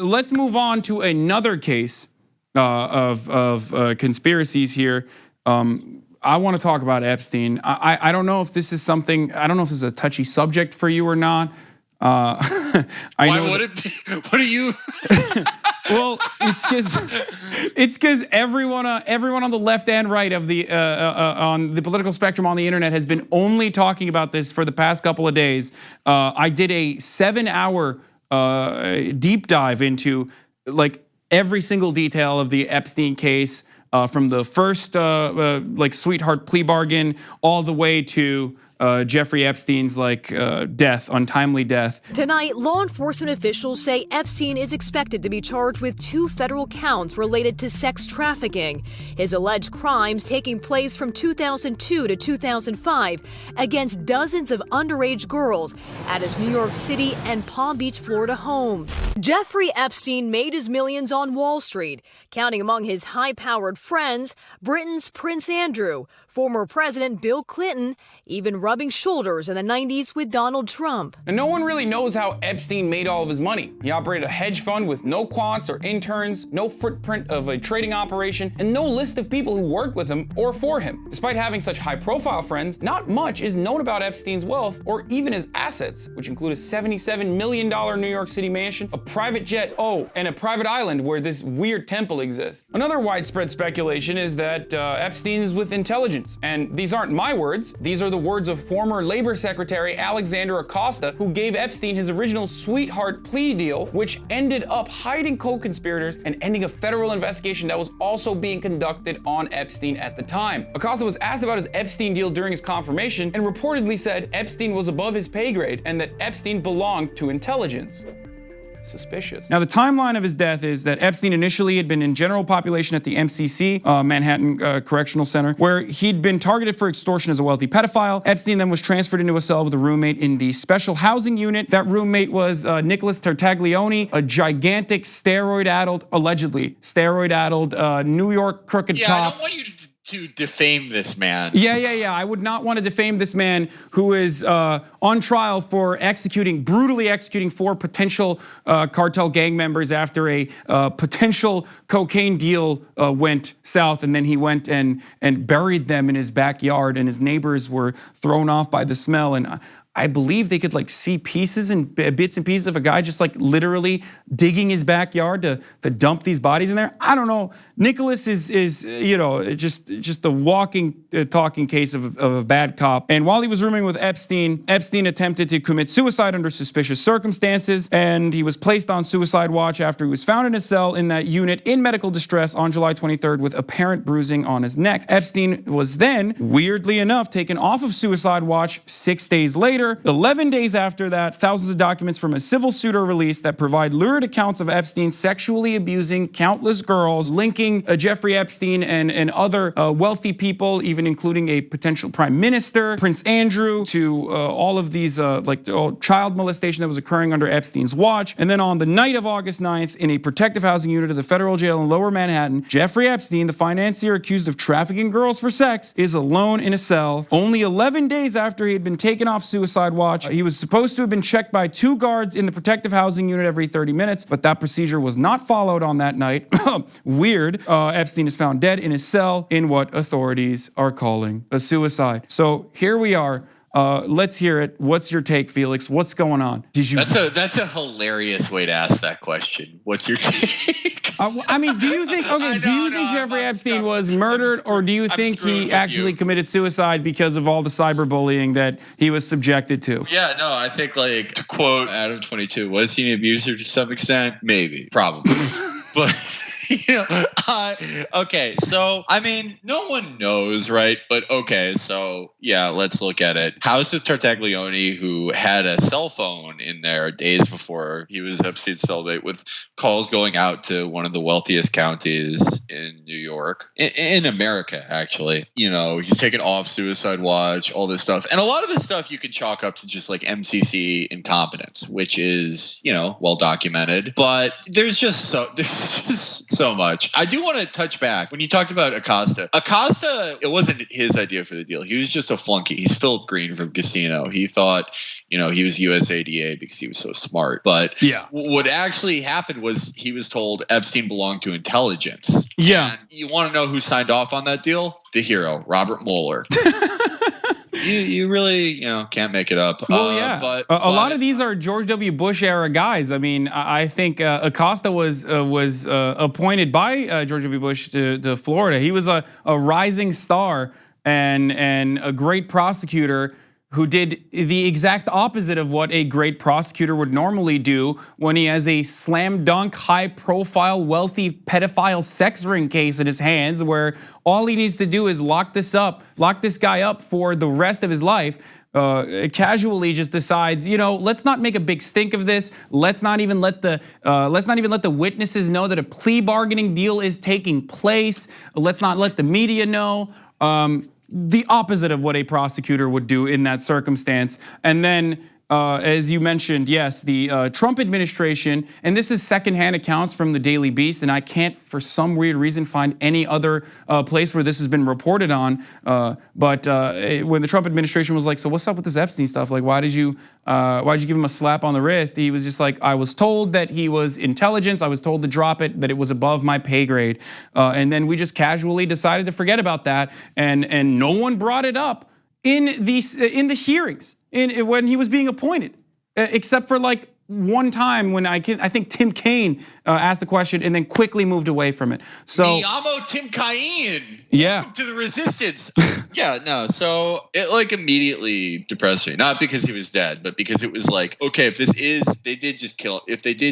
let's move on to another case of conspiracies here. I want to talk about Epstein. I don't know if this is something. I don't know if this is a touchy subject for you or not. Why would it be? What are you? Well, it's because everyone on the left and right of the on the political spectrum on the internet has been only talking about this for the past couple of days. I did a 7-hour deep dive into like every single detail of the Epstein case, from the first like sweetheart plea bargain all the way to Jeffrey Epstein's death, untimely death. Tonight, law enforcement officials say Epstein is expected to be charged with 2 federal counts related to sex trafficking. His alleged crimes taking place from 2002 to 2005 against dozens of underage girls at his New York City and Palm Beach, Florida home. Jeffrey Epstein made his millions on Wall Street, counting among his high-powered friends Britain's Prince Andrew, former President Bill Clinton, even rubbing shoulders in the 90s with Donald Trump. And no one really knows how Epstein made all of his money. He operated a hedge fund with no quants or interns, no footprint of a trading operation, and no list of people who worked with him or for him. Despite having such high-profile friends, not much is known about Epstein's wealth or even his assets, which include a $77 million New York City mansion, a private jet, and a private island where this weird temple exists. Another widespread speculation is that Epstein is with intelligence. And these aren't my words. These are the words of former Labor Secretary Alexander Acosta, who gave Epstein his original sweetheart plea deal, which ended up hiding co-conspirators and ending a federal investigation that was also being conducted on Epstein at the time. Acosta was asked about his Epstein deal during his confirmation and reportedly said Epstein was above his pay grade and that Epstein belonged to intelligence. Suspicious. Now, the timeline of his death is that Epstein initially had been in general population at the MCC, Manhattan Correctional Center, where he'd been targeted for extortion as a wealthy pedophile. Epstein then was transferred into a cell with a roommate in the special housing unit. That roommate was Nicholas Tartaglione, a gigantic allegedly steroid-addled New York crooked cop. I don't want you to defame this man. Yeah. I would not want to defame this man who is on trial for brutally executing 4 potential cartel gang members after a potential cocaine deal went south, and then he went and buried them in his backyard, and his neighbors were thrown off by the smell. And I believe they could see pieces and bits and pieces of a guy just literally digging his backyard to dump these bodies in there. I don't know. Nicholas is just a walking, talking case of a bad cop. And while he was rooming with Epstein attempted to commit suicide under suspicious circumstances, and he was placed on suicide watch after he was found in his cell in that unit in medical distress on July 23rd with apparent bruising on his neck. Epstein was then, weirdly enough, taken off of suicide watch 6 days later. 11 days after that, thousands of documents from a civil suit are released that provide lurid accounts of Epstein sexually abusing countless girls, linking Jeffrey Epstein and other wealthy people, even including a potential prime minister, Prince Andrew, to all of these child molestation that was occurring under Epstein's watch. And then on the night of August 9th, in a protective housing unit of the federal jail in Lower Manhattan, Jeffrey Epstein, the financier accused of trafficking girls for sex, is alone in a cell. Only 11 days after he had been taken off suicide watch. He was supposed to have been checked by 2 guards in the protective housing unit every 30 minutes, but that procedure was not followed on that night. Weird. Epstein is found dead in his cell in what authorities are calling a suicide. So here we are. Let's hear it. What's your take, Felix? What's going on? That's a hilarious way to ask that question. What's your take? Do you think Jeffrey Epstein was murdered, or do you think he actually committed suicide because of all the cyberbullying that he was subjected to? Yeah, no, I think to quote Adam 22, was he an abuser to some extent? Maybe, probably. But okay, so no one knows, right? But okay, so yeah, let's look at it. How's this Tartaglione, who had a cell phone in there days before he was Epstein's cellmate, with calls going out to one of the wealthiest counties in New York, in America, actually. He's taken off suicide watch, all this stuff, and a lot of this stuff you can chalk up to just MCC incompetence, which is well documented. But there's just so much. I do want to touch back when you talked about Acosta. Acosta, it wasn't his idea for the deal. He was just a flunky. He's Philip Green from Casino. He thought, he was USADA because he was so smart. But what actually happened was he was told Epstein belonged to intelligence. Yeah. And you want to know who signed off on that deal? The hero, Robert Mueller. You really, can't make it up. Well, yeah. But a lot of these are George W. Bush era guys. I mean, I think Acosta was appointed by George W. Bush to Florida. He was a rising star and a great prosecutor who did the exact opposite of what a great prosecutor would normally do when he has a slam dunk, high profile, wealthy pedophile sex ring case in his hands, where all he needs to do is lock this guy up for the rest of his life. Casually just decides, let's not make a big stink of this. Let's not even let the witnesses know that a plea bargaining deal is taking place. Let's not let the media know. The opposite of what a prosecutor would do in that circumstance. And then, as you mentioned, yes, the Trump administration, and this is secondhand accounts from the Daily Beast, and I can't, for some weird reason, find any other place where this has been reported on. But when the Trump administration was like, "So what's up with this Epstein stuff? Like, why'd you give him a slap on the wrist?" He was just like, "I was told that he was intelligence. I was told to drop it, that it was above my pay grade, and then we just casually decided to forget about that, and no one brought it up in the hearings." When he was being appointed, except for like one time when I think Tim Kaine asked the question and then quickly moved away from it. So Me amo Tim Kaine. Yeah. Welcome to the resistance. So it like immediately depressed me. Not because he was dead, but because it was like, okay, if they did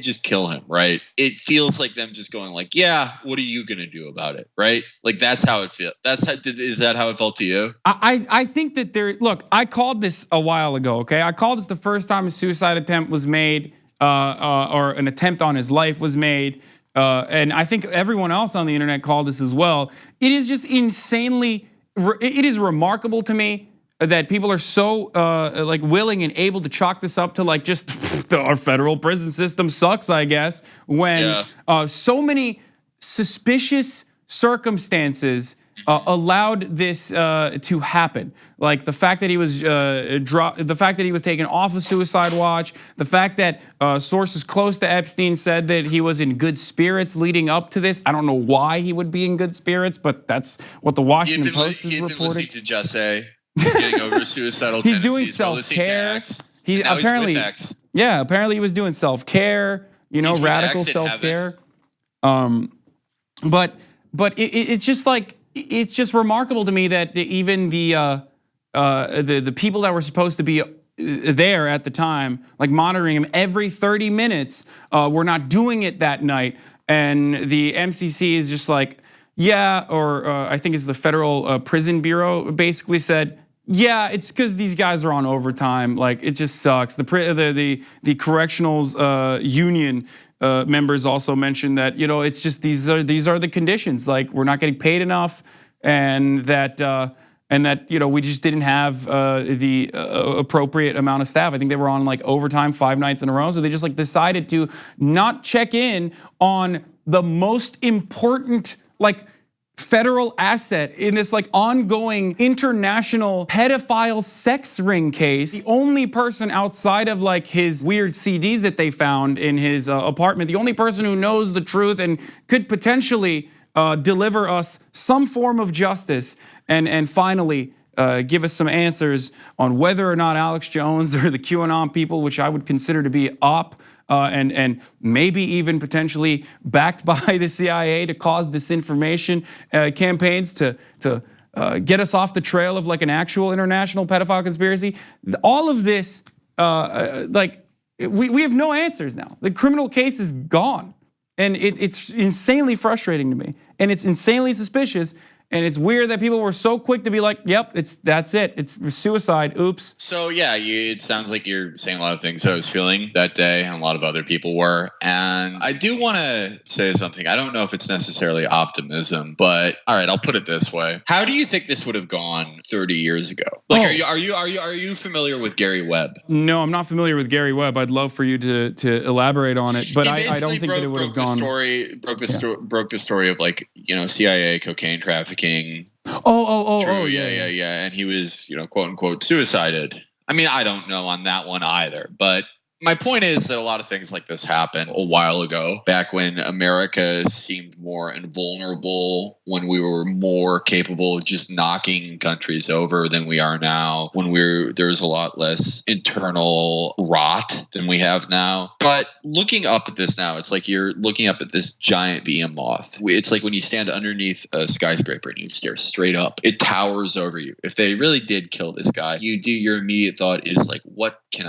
just kill him, right? It feels like them just going like, yeah, what are you gonna do about it, right? Like that's how it feels. Is that how it felt to you? I think that look, I called this a while ago, okay? I called this the first time a suicide attempt was made, or an attempt on his life was made. And I think everyone else on the internet called this as well. It is just it is remarkable to me that people are so like willing and able to chalk this up to like just our federal prison system sucks, I guess, when so many suspicious circumstances allowed this to happen. Like the fact that he was the fact that he was taken off of suicide watch, the fact that sources close to Epstein said that he was in good spirits leading up to this. I don't know why he would be in good spirits, but that's what the Washington Post is reporting. He's been listening to Jesse. He's getting over suicidal tendencies. He's doing self-care. He apparently, apparently he was doing self-care. Radical self-care. But it's just like. It's just remarkable to me that even the people that were supposed to be there at the time, like monitoring him every 30 minutes, were not doing it that night. And the MCC is just like, I think it's the Federal Prison Bureau basically said, yeah, it's because these guys are on overtime. Like it just sucks. The correctionals union. Members also mentioned that it's just these are the conditions. Like we're not getting paid enough, and that we just didn't have the appropriate amount of staff. I think they were on like overtime 5 nights in a row, so they just like decided to not check in on the most important like federal asset in this like ongoing international pedophile sex ring case. The only person outside of like his weird CDs that they found in his apartment, the only person who knows the truth and could potentially deliver us some form of justice and finally give us some answers on whether or not Alex Jones or the QAnon people, which I would consider to be op, and maybe even potentially backed by the CIA to cause disinformation campaigns to get us off the trail of like an actual international pedophile conspiracy. All of this, we have no answers now. The criminal case is gone, and it's insanely frustrating to me, and it's insanely suspicious. And it's weird that people were so quick to be like, yep, that's it. It's suicide. Oops. So yeah, it sounds like you're saying a lot of things I was feeling that day, and a lot of other people were. And I do want to say something. I don't know if it's necessarily optimism, but all right, I'll put it this way. How do you think this would have gone 30 years ago? Like, are you familiar with Gary Webb? No, I'm not familiar with Gary Webb. I'd love for you to elaborate on it, but I don't think that it would have gone. Broke the story of, like, CIA cocaine trafficking. Yeah. And he was, quote unquote, suicided. I mean, I don't know on that one either, but my point is that a lot of things like this happened a while ago, back when America seemed more invulnerable, when we were more capable of just knocking countries over than we are now, when there's a lot less internal rot than we have now. But looking up at this now, it's like you're looking up at this giant behemoth. It's like when you stand underneath a skyscraper and you stare straight up, it towers over you. If they really did kill this guy, your immediate thought is like, what can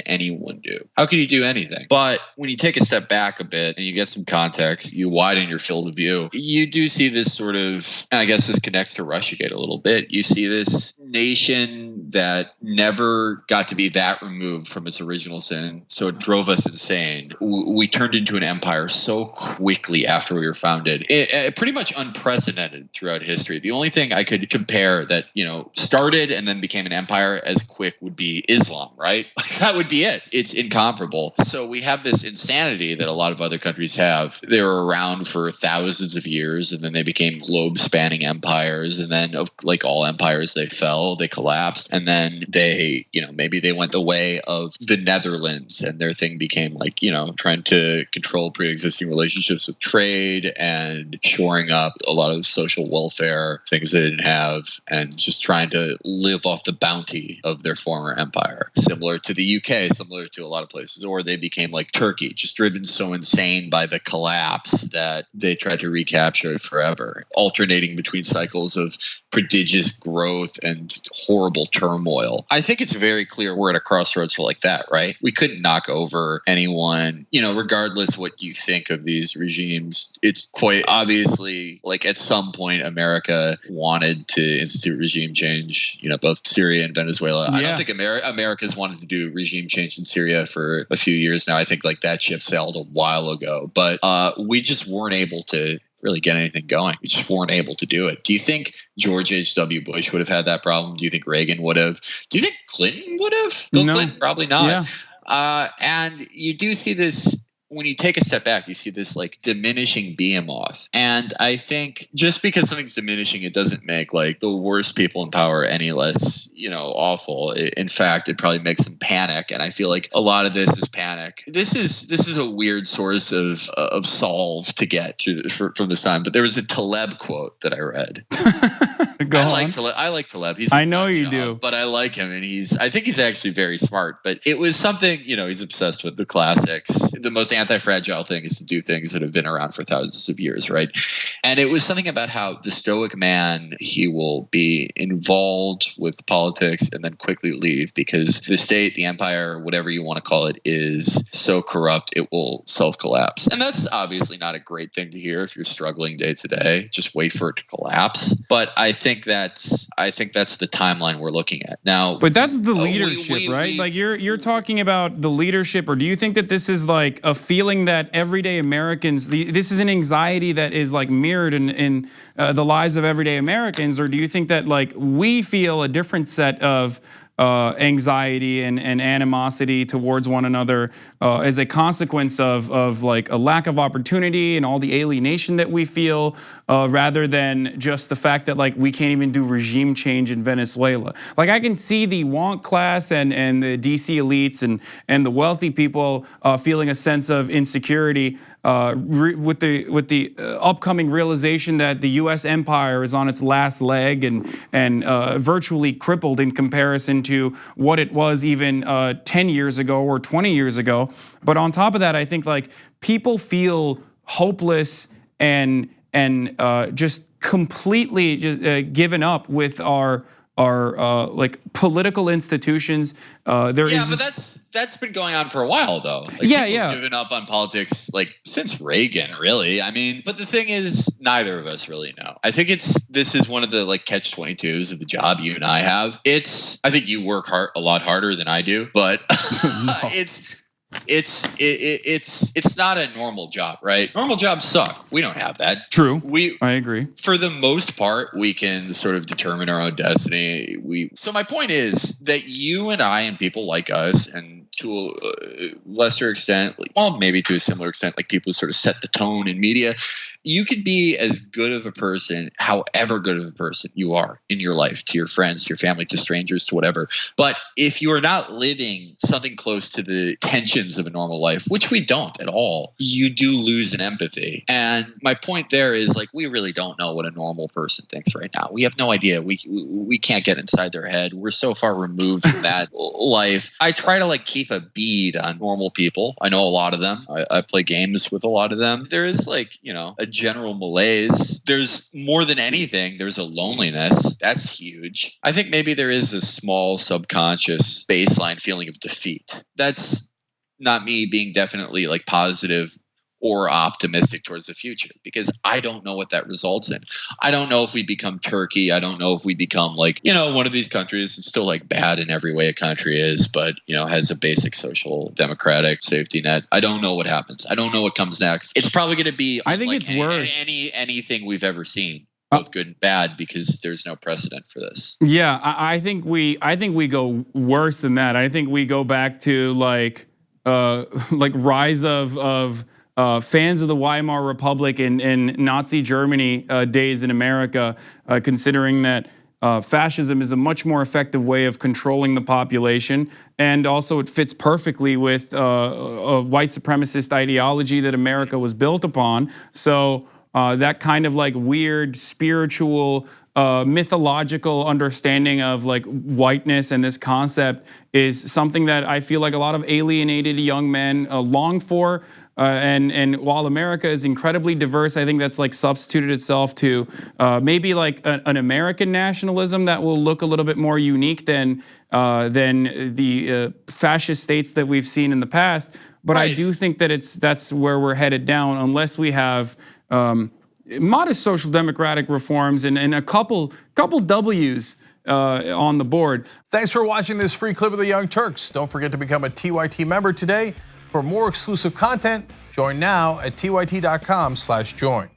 anyone do? How can you do anything? But when you take a step back a bit and you get some context, you widen your field of view, you do see this sort of, and I guess this connects to Russiagate a little bit, you see this nation that never got to be that removed from its original sin, so it drove us insane. We turned into an empire so quickly after we were founded. It pretty much unprecedented throughout history. The only thing I could compare that, started and then became an empire as quick would be Islam, right? That would be it. It's incomparable. So we have this insanity that a lot of other countries have. They were around for thousands of years, and then they became globe-spanning empires. And then, like all empires, they fell, they collapsed, and then they, maybe they went the way of the Netherlands, and their thing became like, trying to control pre-existing relationships with trade and shoring up a lot of social welfare things they didn't have, and just trying to live off the bounty of their former empire. Similar to the UK, similar to a lot of places. Or they became like Turkey, just driven so insane by the collapse that they tried to recapture it forever, alternating between cycles of prodigious growth and horrible turmoil. I think it's very clear we're at a crossroads for like that, right? We couldn't knock over anyone, regardless what you think of these regimes. It's quite obviously like at some point America wanted to institute regime change, both Syria and Venezuela. Yeah. I don't think America's wanted to do regime change in Syria for a few years now. I think like that ship sailed a while ago, but we just weren't able to really get anything going. We just weren't able to do it. Do you think George H.W. Bush would have had that problem? Do you think Reagan would have? Do you think Clinton would have? Bill Clinton? Probably not. Yeah. And you do see this, when you take a step back, you see this like diminishing behemoth. And I think just because something's diminishing, it doesn't make like the worst people in power any less, awful. In fact, it probably makes them panic. And I feel like a lot of this is panic. This is a weird source of solve to get from this time. But there was a Taleb quote that I read. I like Taleb. I know you do, but I like him, and I think he's actually very smart. But it was something, he's obsessed with the classics. The most anti-fragile thing is to do things that have been around for thousands of years, right? And it was something about how the stoic man, he will be involved with politics and then quickly leave because the state, the empire, whatever you want to call it, is so corrupt it will self-collapse. And that's obviously not a great thing to hear if you're struggling day to day. Just wait for it to collapse. But I think that's the timeline we're looking at now. But that's the leadership, right? Like you're talking about the leadership, or do you think that this is like a feeling that everyday Americans, this is an anxiety that is like mirrored in the lives of everyday Americans, or do you think that like we feel a different set of anxiety and animosity towards one another as a consequence of like a lack of opportunity and all the alienation that we feel, rather than just the fact that like we can't even do regime change in Venezuela? Like I can see the wonk class and the DC elites and the wealthy people feeling a sense of insecurity with the upcoming realization that the U.S. empire is on its last leg and virtually crippled in comparison to what it was even 10 years ago or 20 years ago. But on top of that, I think like people feel hopeless and just completely just given up with our like political institutions. But that's been going on for a while though. Like, people have given up on politics like since Reagan, really. I mean, but the thing is, neither of us really know. I think this is one of the like catch-22s of the job you and I have. I think you work a lot harder than I do, but it's not a normal job, right? Normal jobs suck. We don't have that. True. I agree. For the most part, we can sort of determine our own destiny. So my point is that you and I and people like us, and to a lesser extent, well, maybe to a similar extent, like people who sort of set the tone in media, you could be as good of a person, however good of a person you are in your life, to your friends, to your family, to strangers, to whatever. But if you are not living something close to the tensions of a normal life, which we don't at all, you do lose an empathy. And my point there is, like, we really don't know what a normal person thinks right now. We have no idea. We can't get inside their head. We're so far removed from that life. I try to like keep a bead on normal people. I know a lot of them. I play games with a lot of them. There is like, a general malaise. There's more than anything, there's a loneliness. That's huge. I think maybe there is a small subconscious baseline feeling of defeat. That's not me being definitely like positive or optimistic towards the future, because I don't know what that results in. I don't know if we become Turkey. I don't know if we become like, one of these countries. It's still like bad in every way a country is, but has a basic social democratic safety net. I don't know what happens. I don't know what comes next. It's probably going to be, I think it's worse. Anything we've ever seen, both good and bad, because there's no precedent for this. Yeah, I think we go worse than that. I think we go back to like rise of fans of the Weimar Republic in Nazi Germany days in America, considering that fascism is a much more effective way of controlling the population, and also it fits perfectly with a white supremacist ideology that America was built upon. So that kind of like weird spiritual, mythological understanding of like whiteness and this concept is something that I feel like a lot of alienated young men long for. And while America is incredibly diverse, I think that's like substituted itself to maybe like an American nationalism that will look a little bit more unique than the fascist states that we've seen in the past. But right. I do think that that's where we're headed down, unless we have modest social democratic reforms and a couple W's on the board. Thanks for watching this free clip of the Young Turks. Don't forget to become a TYT member today. For more exclusive content, join now at tyt.com/join.